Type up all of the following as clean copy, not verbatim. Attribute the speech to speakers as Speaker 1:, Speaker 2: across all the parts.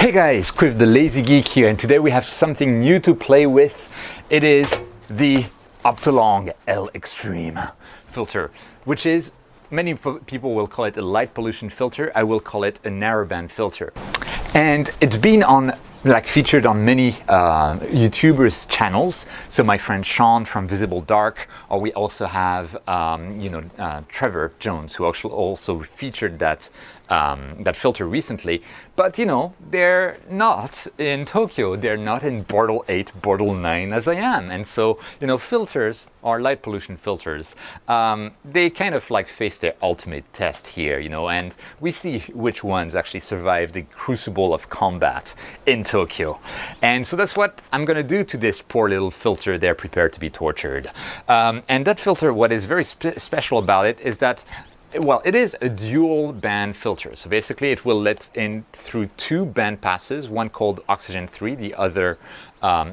Speaker 1: Hey guys, Cuiv the Lazy Geek here, and today we have something new to play with. It is the Optolong L eXtreme filter, which is, many people will call it a light pollution filter. I will call it a narrowband filter. And it's been featured on many YouTubers' channels. So my friend Sean from Visible Dark, or we also have Trevor Jones, who actually also featured that filter recently. But they're not in Tokyo, they're not in Bortle 8, Bortle 9 as I am. And so, filters, or light pollution filters, they kind of face their ultimate test here, and we see which ones actually survive the crucible of combat in Tokyo. And so that's what I'm gonna do to this poor little filter. They're prepared to be tortured. And that filter, what is very special about it is that, well, it is a dual band filter. So basically it will let in through two band passes, one called oxygen 3, the other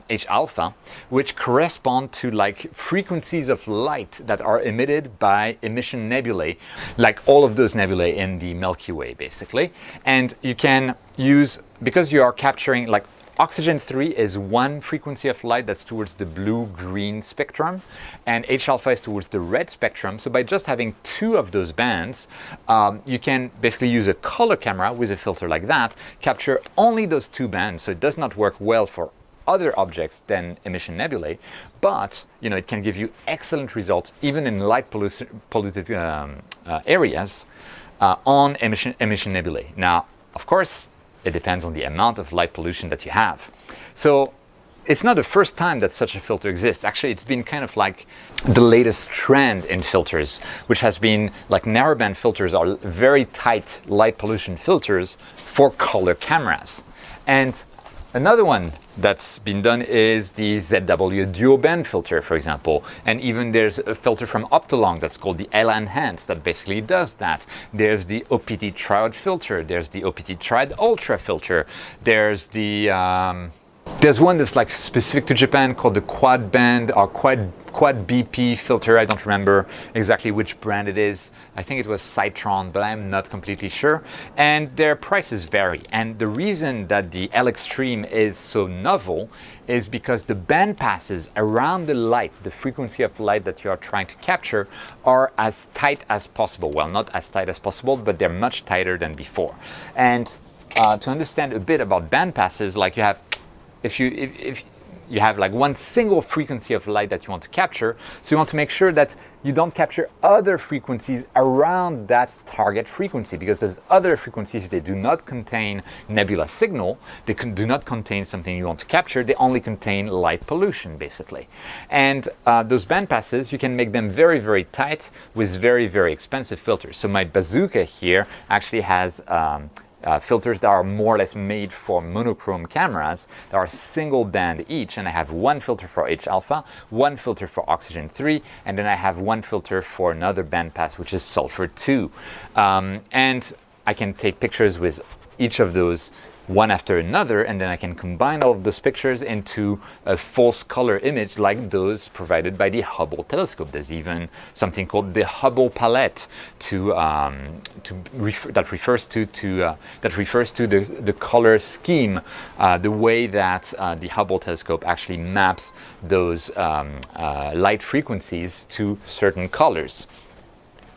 Speaker 1: H alpha, which correspond to frequencies of light that are emitted by emission nebulae, like all of those nebulae in the Milky Way basically. And you can use, because you are capturing, oxygen 3 is one frequency of light that's towards the blue-green spectrum, and H alpha is towards the red spectrum. So by just having two of those bands, you can basically use a color camera with a filter like that, capture only those two bands. So it does not work well for other objects than emission nebulae, but it can give you excellent results even in light polluted areas on emission nebulae. Now, of course, it depends on the amount of light pollution that you have. So it's not the first time that such a filter exists. Actually, it's been kind of the latest trend in filters, which has been narrowband filters are very tight light pollution filters for color cameras. And another one that's been done is the ZW dual band filter, for example. And even there's a filter from Optolong that's called the L Enhance that basically does that. There's the OPT Triode filter. There's the OPT Triode Ultra filter. There's the there's one that's specific to Japan called the quad band or quad BP filter. I don't remember exactly which brand it is. I think it was Citron, but I'm not completely sure. And their prices vary. And the reason that the L eXtreme is so novel is because the band passes around the light, the frequency of light that you are trying to capture, are as tight as possible. Well, not as tight as possible, but they're much tighter than before. And to understand a bit about band passes, if you have one single frequency of light that you want to capture, so you want to make sure that you don't capture other frequencies around that target frequency, because those other frequencies, they do not contain nebula signal, they do not contain something you want to capture, they only contain light pollution basically. And those band passes, you can make them very, very tight with very, very expensive filters. So my bazooka here actually has filters that are more or less made for monochrome cameras that are single band each, and I have one filter for H alpha, one filter for oxygen 3, and then I have one filter for another band pass, which is sulfur 2. And I can take pictures with each of those one after another, and then I can combine all of those pictures into a false color image like those provided by the Hubble telescope. There's even something called the Hubble palette that refers to the color scheme, the way that the Hubble telescope actually maps those light frequencies to certain colors.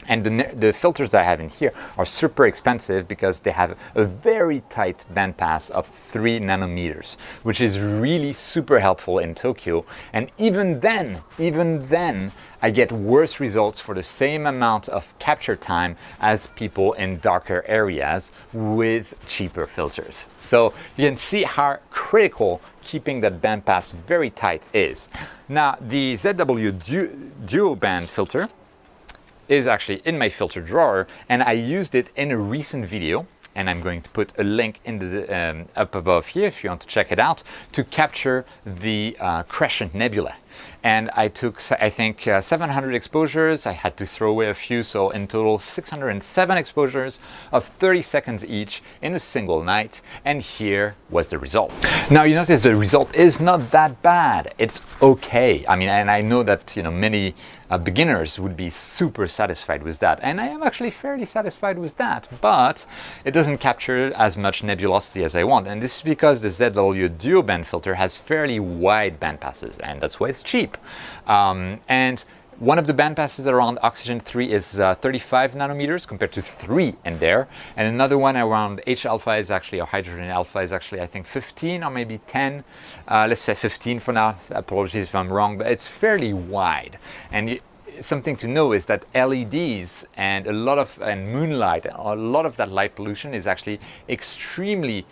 Speaker 1: And the filters I have in here are super expensive because they have a very tight bandpass of 3 nanometers, which is really super helpful in Tokyo. And even then, I get worse results for the same amount of capture time as people in darker areas with cheaper filters. So you can see how critical keeping that bandpass very tight is. Now, the ZW dual band filter is actually in my filter drawer, and I used it in a recent video, and I'm going to put a link in the up above here if you want to check it out, to capture the Crescent Nebula. And I took, I think, 700 exposures. I had to throw away a few, so in total 607 exposures of 30 seconds each in a single night, and here was the result. Now you notice the result is not that bad. It's okay. I mean, and I know that many beginners would be super satisfied with that. And I am actually fairly satisfied with that, but it doesn't capture as much nebulosity as I want. And this is because the ZW dual-band filter has fairly wide band passes, and that's why it's cheap. And one of the band passes around oxygen 3 is 35 nanometers compared to 3 in there. And another one around H alpha is actually, or hydrogen alpha is actually, I think 15 or maybe 10. Let's say 15 for now. Apologies if I'm wrong, but it's fairly wide. And something to know is that LEDs and moonlight, a lot of that light pollution is actually extremely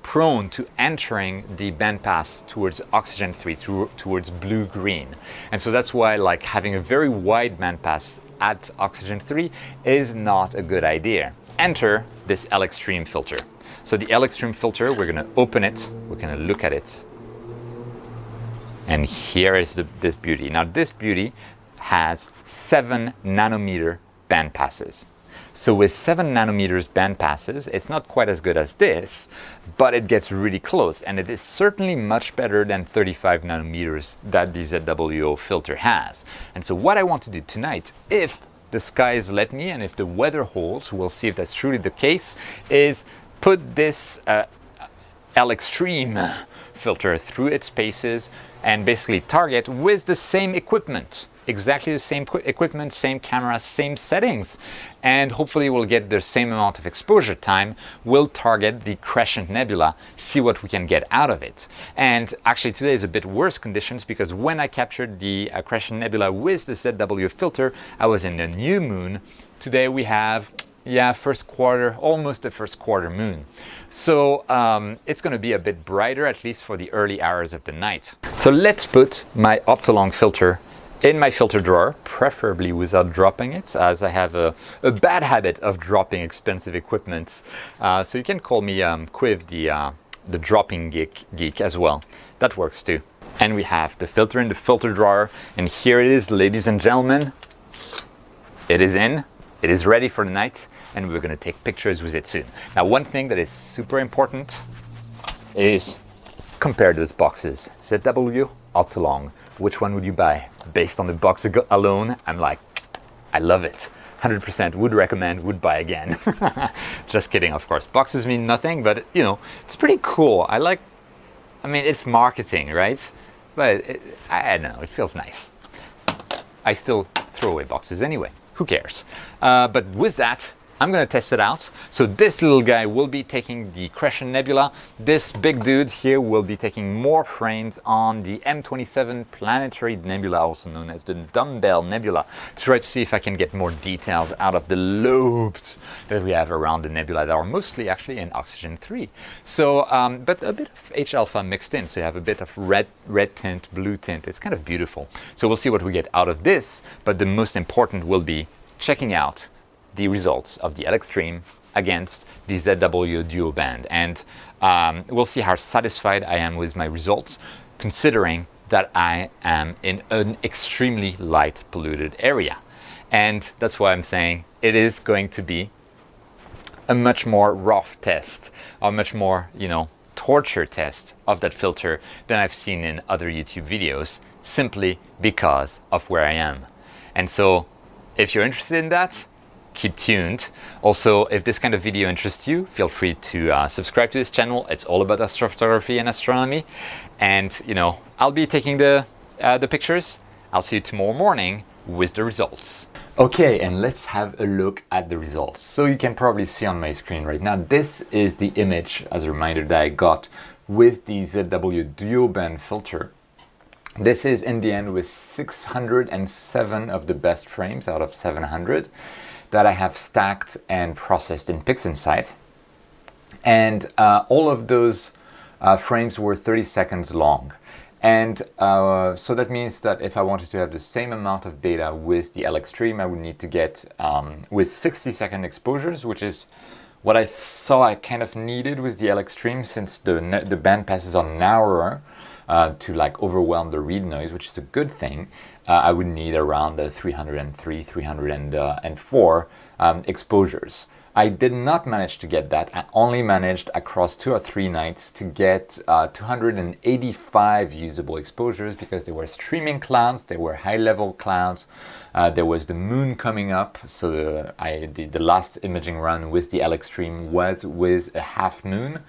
Speaker 1: prone to entering the bandpass towards oxygen 3, towards blue-green. And so that's why like having a very wide bandpass at oxygen 3 is not a good idea. Enter this eXtreme filter. So the eXtreme filter, we're going to open it, we're going to look at it. And here is this beauty. Now this beauty has 7 nanometer band passes. So with 7 nanometers band passes, it's not quite as good as this, but it gets really close, and it is certainly much better than 35 nanometers that the ZWO filter has. And so what I want to do tonight, if the skies let me and if the weather holds, we'll see if that's truly the case, is put this eXtreme filter through its paces and basically target with the same equipment. Exactly the same equipment, same camera, same settings, and hopefully we'll get the same amount of exposure time. We'll target the crescent nebula, see what we can get out of it. And actually today is a bit worse conditions because when I captured the crescent nebula with the ZW filter, I was in a new moon. Today we have, first quarter, almost the first quarter moon. So it's going to be a bit brighter, at least for the early hours of the night. So let's put my Optolong filter in my filter drawer, preferably without dropping it, as I have a bad habit of dropping expensive equipment. So you can call me Cuiv, the dropping geek as well. That works too. And we have the filter in the filter drawer, and here it is, ladies and gentlemen. It is in, it is ready for the night, and we're going to take pictures with it soon. Now, one thing that is super important is compare those boxes. ZW, Optolong, which one would you buy? Based on the box alone, I'm like, I love it. 100% would recommend, would buy again. Just kidding, of course. Boxes mean nothing, but you know, it's pretty cool. I mean, it's marketing, right? But I don't know, it feels nice. I still throw away boxes anyway. Who cares? But with that, I'm going to test it out. So this little guy will be taking the Crescent Nebula. This big dude here will be taking more frames on the M27 Planetary Nebula, also known as the Dumbbell Nebula, to try to see if I can get more details out of the lobes that we have around the nebula that are mostly actually in oxygen 3. So, but a bit of H alpha mixed in, so you have a bit of red tint, blue tint. It's kind of beautiful. So we'll see what we get out of this, but the most important will be checking out the results of the eXtreme against the ZW dual band, and we'll see how satisfied I am with my results, considering that I am in an extremely light polluted area. And that's why I'm saying it is going to be a much more rough test, a much more, you know, torture test of that filter than I've seen in other YouTube videos, simply because of where I am. And so if you're interested in that, keep tuned. Also, if this kind of video interests you, feel free to subscribe to this channel. It's all about astrophotography and astronomy. And, you know, I'll be taking the pictures. I'll see you tomorrow morning with the results. Okay, and let's have a look at the results. So you can probably see on my screen right now, this is the image, as a reminder, that I got with the ZW dual band filter. This is in the end with 607 of the best frames out of 700 that I have stacked and processed in PixInsight. And all of those frames were 30 seconds long. And so that means that if I wanted to have the same amount of data with the eXtreme, I would need to get with 60-second exposures, which is what I saw I kind of needed with the eXtreme, since the band passes on narrower to like overwhelm the read noise, which is a good thing. I would need around 303, 304 exposures. I did not manage to get that. I only managed across 2 or 3 nights to get 285 usable exposures, because there were streaming clouds, there were high-level clouds, there was the moon coming up. So I did the last imaging run with the eXtreme was with a half moon.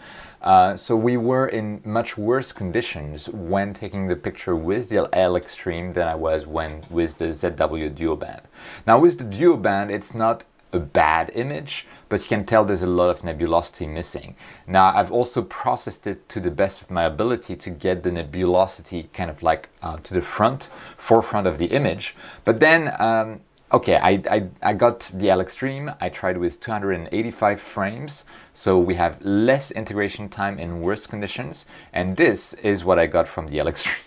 Speaker 1: So we were in much worse conditions when taking the picture with the eXtreme than I was with the ZW duoband. Now with the duoband, it's not a bad image, but you can tell there's a lot of nebulosity missing. Now I've also processed it to the best of my ability to get the nebulosity kind of like to the forefront of the image. But then okay, I got the eXtreme. I tried with 285 frames, so we have less integration time in worse conditions, and this is what I got from the eXtreme.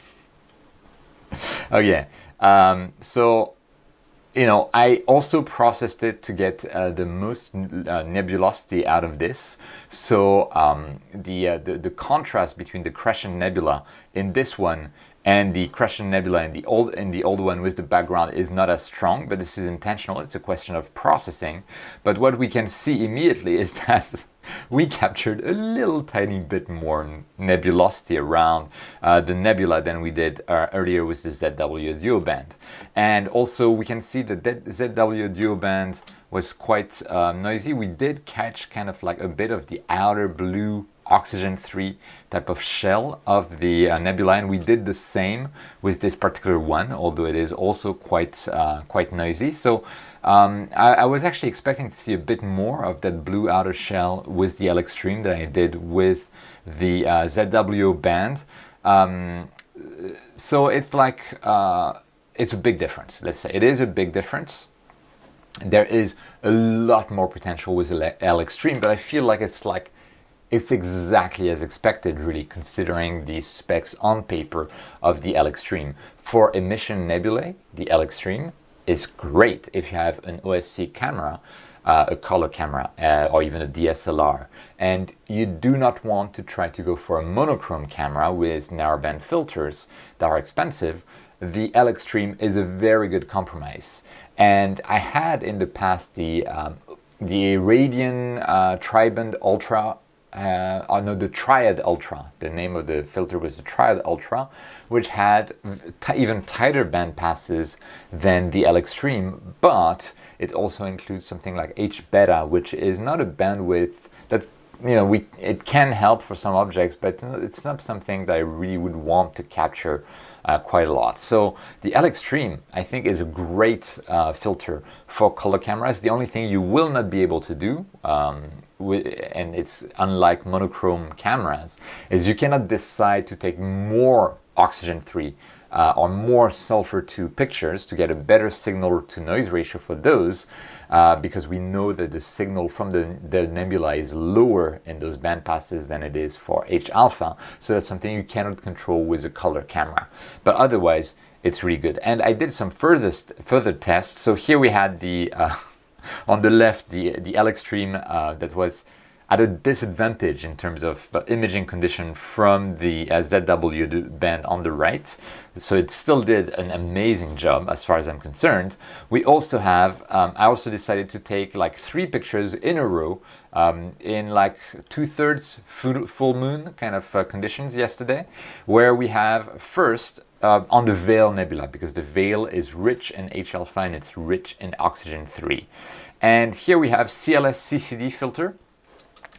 Speaker 1: Okay, so you know, I also processed it to get the most nebulosity out of this. So the contrast between the crescent nebula in this one and the crescent nebula in the old one with the background is not as strong, but this is intentional. It's a question of processing. But what we can see immediately is that we captured a little tiny bit more nebulosity around the nebula than we did earlier with the ZW duoband. And also we can see that ZW duoband was quite noisy. We did catch kind of like a bit of the outer blue oxygen 3 type of shell of the nebula, and we did the same with this particular one, although it is also quite noisy. So I was actually expecting to see a bit more of that blue outer shell with the eXtreme than I did with the ZW band. So it's like it's a big difference. Let's say it is a big difference. There is a lot more potential with the eXtreme, but I feel like it's exactly as expected, really, considering the specs on paper of the eXtreme. For emission nebulae, the eXtreme is great if you have an OSC camera, a color camera, or even a DSLR, and you do not want to try to go for a monochrome camera with narrowband filters that are expensive. The eXtreme is a very good compromise. And I had in the past the Radian Triband Ultra, no, the Triad Ultra. The name of the filter was the Triad Ultra, which had even tighter band passes than the eXtreme, but it also includes something like H-beta, which is not a bandwidth that, you know, it can help for some objects, but it's not something that I really would want to capture quite a lot. So the eXtreme, I think, is a great filter for color cameras. The only thing you will not be able to do, and it's unlike monochrome cameras, is you cannot decide to take more oxygen 3 or more sulfur 2 pictures to get a better signal to noise ratio for those, because we know that the signal from the nebula is lower in those band passes than it is for H alpha. So that's something you cannot control with a color camera. But otherwise, it's really good. And I did some further tests. So here we had the on the left, the eXtreme that was at a disadvantage in terms of imaging condition from the ZW band on the right. So it still did an amazing job as far as I'm concerned. We also have, I also decided to take like 3 pictures in a row in like 2/3 full moon kind of conditions yesterday, where we have first on the Veil Nebula, because the Veil is rich in H alpha and it's rich in oxygen 3. And here we have CLS CCD filter.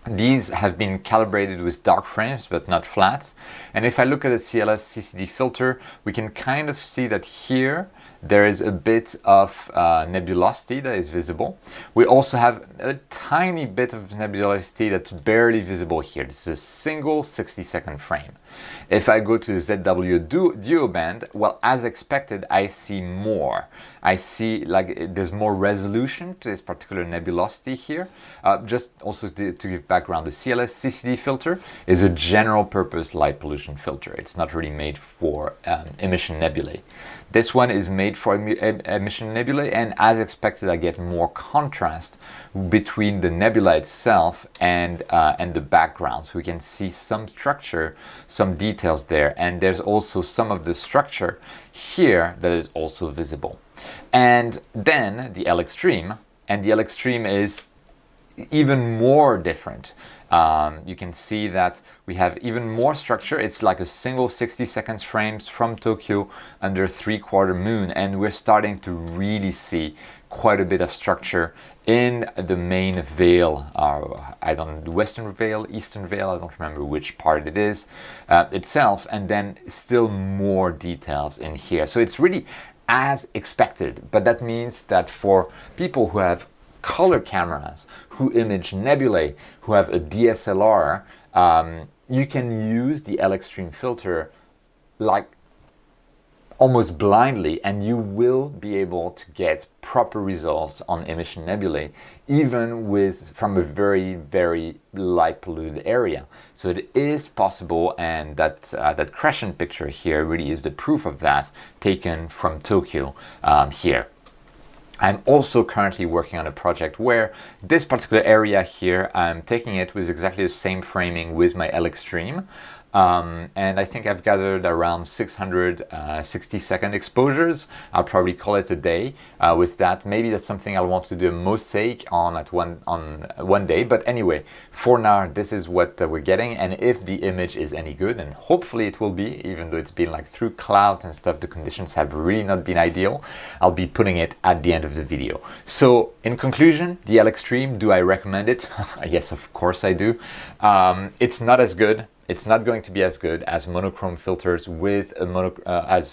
Speaker 1: These have been calibrated with dark frames but not flats. And if I look at the CLS CCD filter, we can kind of see that here there is a bit of nebulosity that is visible. We also have a tiny bit of nebulosity that's barely visible here. This is a single 60-second frame. If I go to the ZW duoband, well, as expected, I see more. I see like there's more resolution to this particular nebulosity here. Just also to give background, the CLS CCD filter is a general purpose light pollution filter. It's not really made for emission nebulae. This one is made for emission nebulae, and as expected, I get more contrast between the nebula itself and the background. So we can see some structure, some details there, and there's also some of the structure here that is also visible. And then the eXtreme, and the eXtreme is even more different. You can see that we have even more structure. It's like a single 60 seconds frames from Tokyo under 3/4 moon, and we're starting to really see quite a bit of structure in the main veil. I don't know, western veil, eastern veil, I don't remember which part it is itself, and then still more details in here. So it's really as expected, but that means that for people who have color cameras, who image nebulae, who have a DSLR, you can use the eXtreme filter like almost blindly, and you will be able to get proper results on emission nebulae, even from a very, very light polluted area. So it is possible, and that crescent picture here really is the proof of that, taken from Tokyo here. I'm also currently working on a project where this particular area here, I'm taking it with exactly the same framing with my eXtreme. And I think I've gathered around 660-second exposures. I'll probably call it a day with that. Maybe that's something I'll want to do a mosaic on one day. But anyway, for now, this is what we're getting. And if the image is any good, and hopefully it will be, even though it's been like through cloud and stuff, the conditions have really not been ideal, I'll be putting it at the end of the video. So in conclusion, the eXtreme, do I recommend it? Yes, of course I do. It's not as good. It's not going to be as good as monochrome filters with a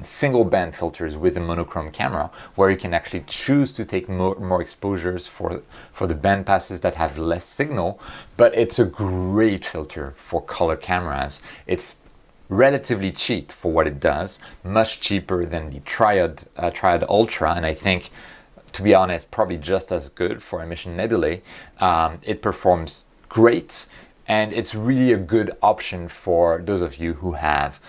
Speaker 1: single band filters with a monochrome camera, where you can actually choose to take more exposures for the band passes that have less signal. But it's a great filter for color cameras. It's relatively cheap for what it does, much cheaper than the Triad Ultra, and I think, to be honest, probably just as good for emission nebulae. It performs great. And it's really a good option for those of you who have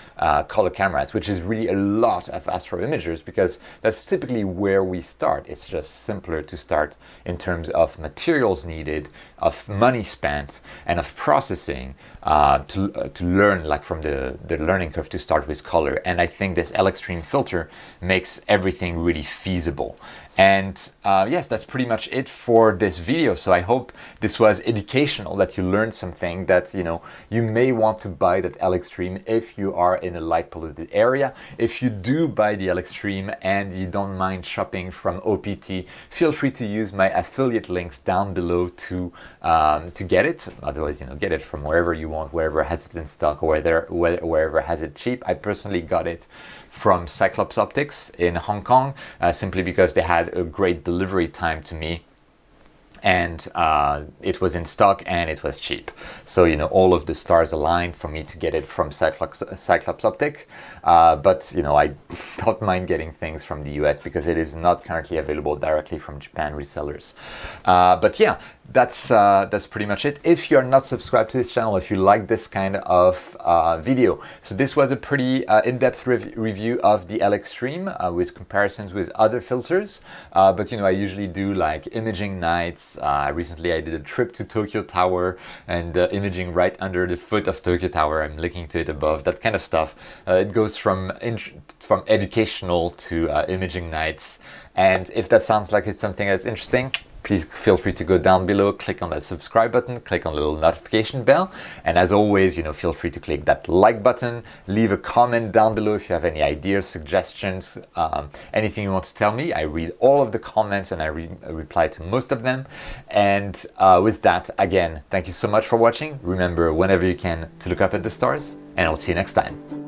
Speaker 1: color cameras, which is really a lot of astro imagers, because that's typically where we start. It's just simpler to start in terms of materials needed, of money spent, and of processing to learn, like from the learning curve, to start with color. And I think this eXtreme filter makes everything really feasible. And yes, that's pretty much it for this video. So I hope this was educational, that you learned something, that you may want to buy that eXtreme if you are in a light polluted area. If you do buy the eXtreme and you don't mind shopping from OPT, feel free to use my affiliate links down below to get it. Otherwise, get it from wherever you want, wherever has it in stock, or wherever has it cheap. I personally got it from Cyclops Optics in Hong Kong, simply because they had a great delivery time to me, and it was in stock and it was cheap. So all of the stars aligned for me to get it from Cyclops Optic. But I don't mind getting things from the US, because it is not currently available directly from Japan resellers. But yeah, that's pretty much it. If you're not subscribed to this channel, if you like this kind of video, so this was a pretty in-depth review of the eXtreme with comparisons with other filters. But I usually do like imaging nights. Recently I did a trip to Tokyo Tower and imaging right under the foot of Tokyo Tower. I'm looking to it above, that kind of stuff. It goes from educational to imaging nights. And if that sounds like it's something that's interesting, please feel free to go down below, click on that subscribe button, click on the little notification bell, and as always, feel free to click that like button, leave a comment down below if you have any ideas, suggestions, anything you want to tell me. I read all of the comments and I reply to most of them. And with that, again, thank you so much for watching. Remember, whenever you can, to look up at the stars, and I'll see you next time.